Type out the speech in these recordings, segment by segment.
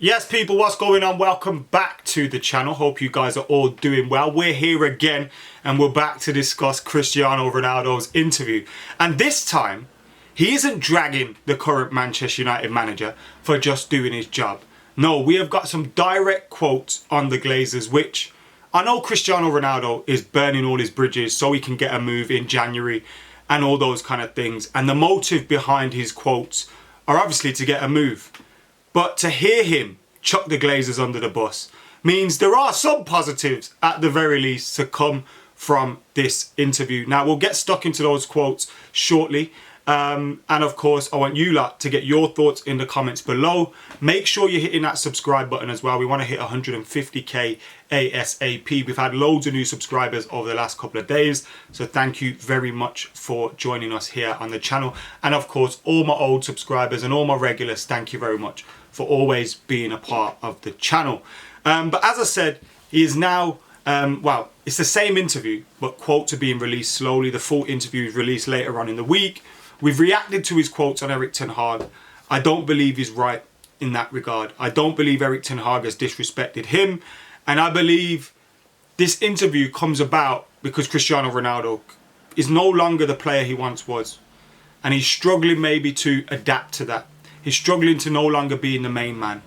Yes, people, what's going on? Welcome back to the channel. Hope you guys are all doing well. We're here again and we're back to discuss Cristiano Ronaldo's interview. And this time, he isn't dragging the current Manchester United manager for just doing his job. No, we have got some direct quotes on the Glazers, which I know Cristiano Ronaldo is burning all his bridges so he can get a move in January and all those kind of things. And the motive behind his quotes are obviously to get a move. But to hear him chuck the Glazers under the bus means there are some positives at the very least to come from this interview. Now, we'll get stuck into those quotes shortly. And of course, I want you lot to get your thoughts in the comments below. Make sure you're hitting that subscribe button as well. We want to hit 150k ASAP. We've had loads of new subscribers over the last couple of days. So thank you very much for joining us here on the channel. And of course, all my old subscribers and all my regulars, thank you very much for always being a part of the channel. But as I said, he is now, well, it's the same interview, but quotes are being released slowly. The full interview is released later on in the week. We've reacted to his quotes on Erik ten Hag. I don't believe he's right in that regard. I don't believe Erik ten Hag has disrespected him. And I believe this interview comes about because Cristiano Ronaldo is no longer the player he once was. And he's struggling maybe to adapt to that. He's struggling to no longer being the main man.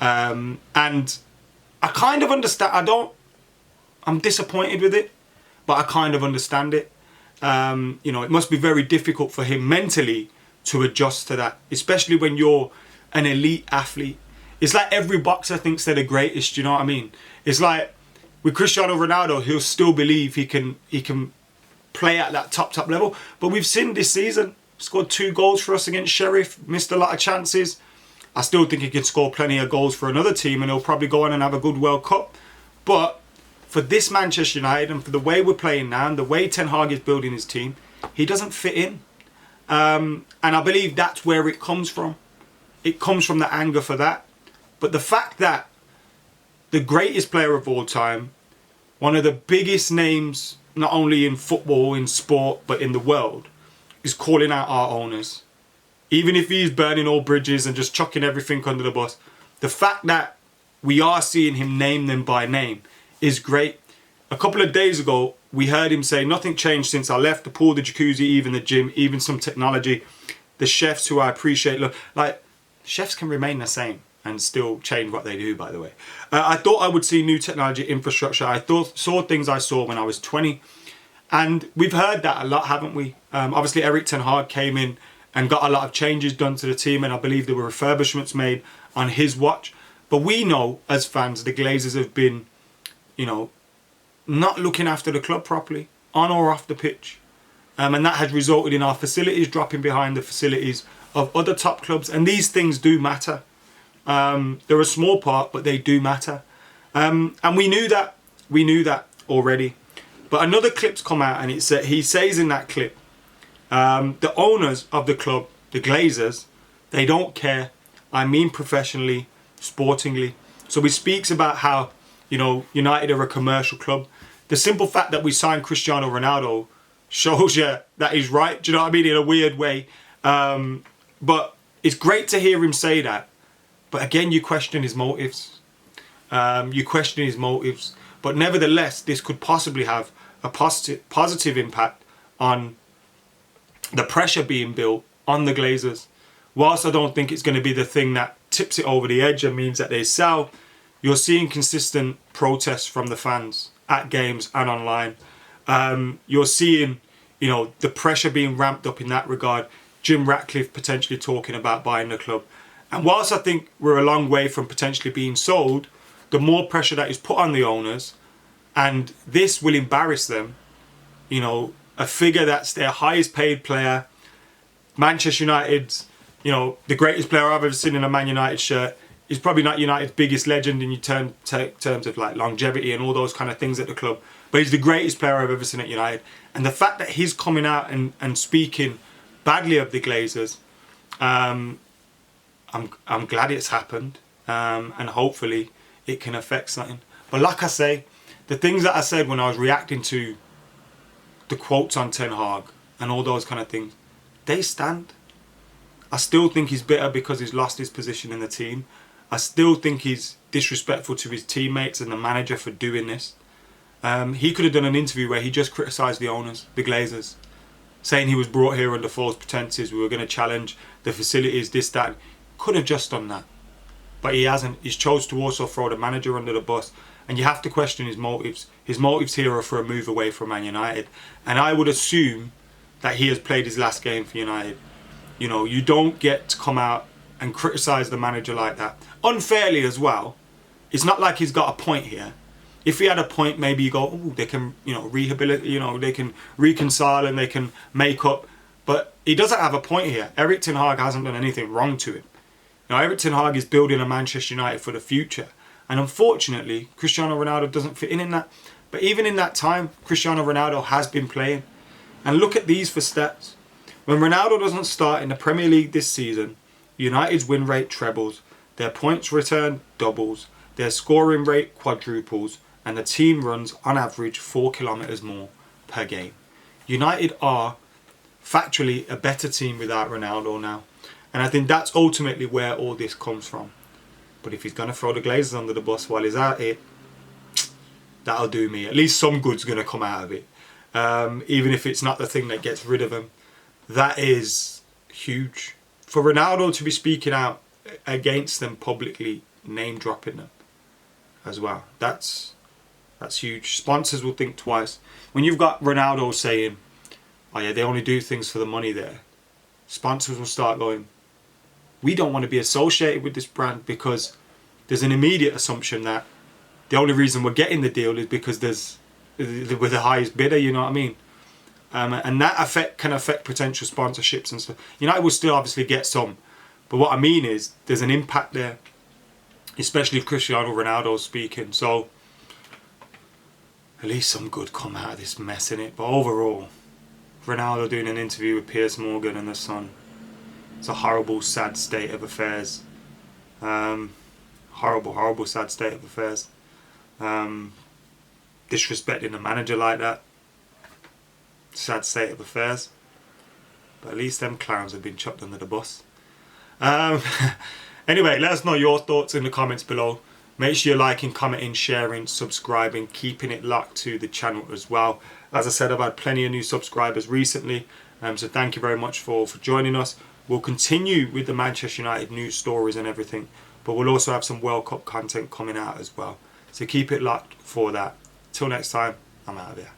And I kind of understand. I'm disappointed with it, but I kind of understand it. You know, it must be very difficult for him mentally to adjust to that, especially when you're an elite athlete. It's like every boxer thinks they're the greatest, you know what I mean? It's like with Cristiano Ronaldo, he'll still believe he can play at that top level. But we've seen this season, scored 2 goals for us against Sheriff, missed a lot of chances. I still think he can score plenty of goals for another team and he'll probably go on and have a good World Cup. But for this Manchester United and for the way we're playing now and the way Ten Hag is building his team, he doesn't fit in. And I believe that's where it comes from. It comes from the anger for that. But the fact that the greatest player of all time, one of the biggest names, not only in football, in sport, but in the world, is calling out our owners. Even if he's burning all bridges and just chucking everything under the bus, the fact that we are seeing him name them by name is great. A couple of days ago, we heard him say, nothing changed since I left, the pool, the jacuzzi, even the gym, even some technology. The chefs who I appreciate, look, like, chefs can remain the same and still change what they do, by the way. I thought I would see new technology infrastructure. I saw things I saw when I was 20. And we've heard that a lot, haven't we? Obviously, Erik ten Hag came in and got a lot of changes done to the team. And I believe there were refurbishments made on his watch. But we know, as fans, the Glazers have been, you know, not looking after the club properly, on or off the pitch. And that has resulted in our facilities dropping behind the facilities of other top clubs. And these things do matter. They're a small part, but they do matter. And we knew that. We knew that already. But another clip's come out and he says in that clip, the owners of the club, the Glazers, they don't care. I mean professionally, sportingly. So he speaks about how, you know, United are a commercial club. The simple fact that we signed Cristiano Ronaldo shows you that he's right. Do you know what I mean? In a weird way. But it's great to hear him say that. But again, you question his motives. You question his motives. But nevertheless, this could possibly have a positive impact on the pressure being built on the Glazers. Whilst I don't think it's going to be the thing that tips it over the edge and means that they sell, you're seeing consistent protests from the fans at games and online. You're seeing, you know, the pressure being ramped up in that regard. Jim Ratcliffe potentially talking about buying the club. And whilst I think we're a long way from potentially being sold, the more pressure that is put on the owners, and this will embarrass them. You know, a figure that's their highest paid player, Manchester United's, you know, the greatest player I've ever seen in a Man United shirt, is probably not United's biggest legend in terms of like longevity and all those kind of things at the club. But he's the greatest player I've ever seen at United. And the fact that he's coming out and speaking badly of the Glazers, I'm glad it's happened. And hopefully it can affect something. But like I say, the things that I said when I was reacting to the quotes on Ten Hag and all those kind of things, they stand. I still think he's bitter because he's lost his position in the team. I still think he's disrespectful to his teammates and the manager for doing this. He could have done an interview where he just criticised the owners, the Glazers, saying he was brought here under false pretences, we were going to challenge the facilities, this, that. Could have just done that. But he hasn't. He's chose to also throw the manager under the bus. And you have to question his motives. His motives here are for a move away from Man United. And I would assume that he has played his last game for United. You know, you don't get to come out and criticise the manager like that. Unfairly as well. It's not like he's got a point here. If he had a point, maybe you go, oh, they can, you know, rehabilitate, you know, they can reconcile and they can make up. But he doesn't have a point here. Erik ten Hag hasn't done anything wrong to him. Now, Erik ten Hag is building a Manchester United for the future. And unfortunately, Cristiano Ronaldo doesn't fit in that. But even in that time, Cristiano Ronaldo has been playing. And look at these for stats. When Ronaldo doesn't start in the Premier League this season, United's win rate trebles, their points return doubles, their scoring rate quadruples, and the team runs on average 4 kilometres more per game. United are factually a better team without Ronaldo now. And I think that's ultimately where all this comes from. But if he's going to throw the Glazers under the bus while he's at it, that'll do me. At least some good's going to come out of it. Even if it's not the thing that gets rid of him. That is huge. For Ronaldo to be speaking out against them publicly, name dropping them as well. That's huge. Sponsors will think twice. When you've got Ronaldo saying, oh yeah, they only do things for the money there. Sponsors will start going, we don't want to be associated with this brand, because there's an immediate assumption that the only reason we're getting the deal is because we're the highest bidder, you know what I mean? And that can affect potential sponsorships and stuff. United will still obviously get some, but what I mean is there's an impact there, especially if Cristiano Ronaldo's speaking. So at least some good come out of this mess, innit? But overall, Ronaldo doing an interview with Piers Morgan and the Sun. It's a horrible, sad state of affairs. Horrible, sad state of affairs. Disrespecting the manager like that. Sad state of affairs. But at least them clowns have been chucked under the bus. Anyway, let us know your thoughts in the comments below. Make sure you're liking, commenting, sharing, subscribing, keeping it locked to the channel as well. As I said, I've had plenty of new subscribers recently. So thank you very much for joining us. We'll continue with the Manchester United news stories and everything, but we'll also have some World Cup content coming out as well. So keep it locked for that. Till next time, I'm out of here.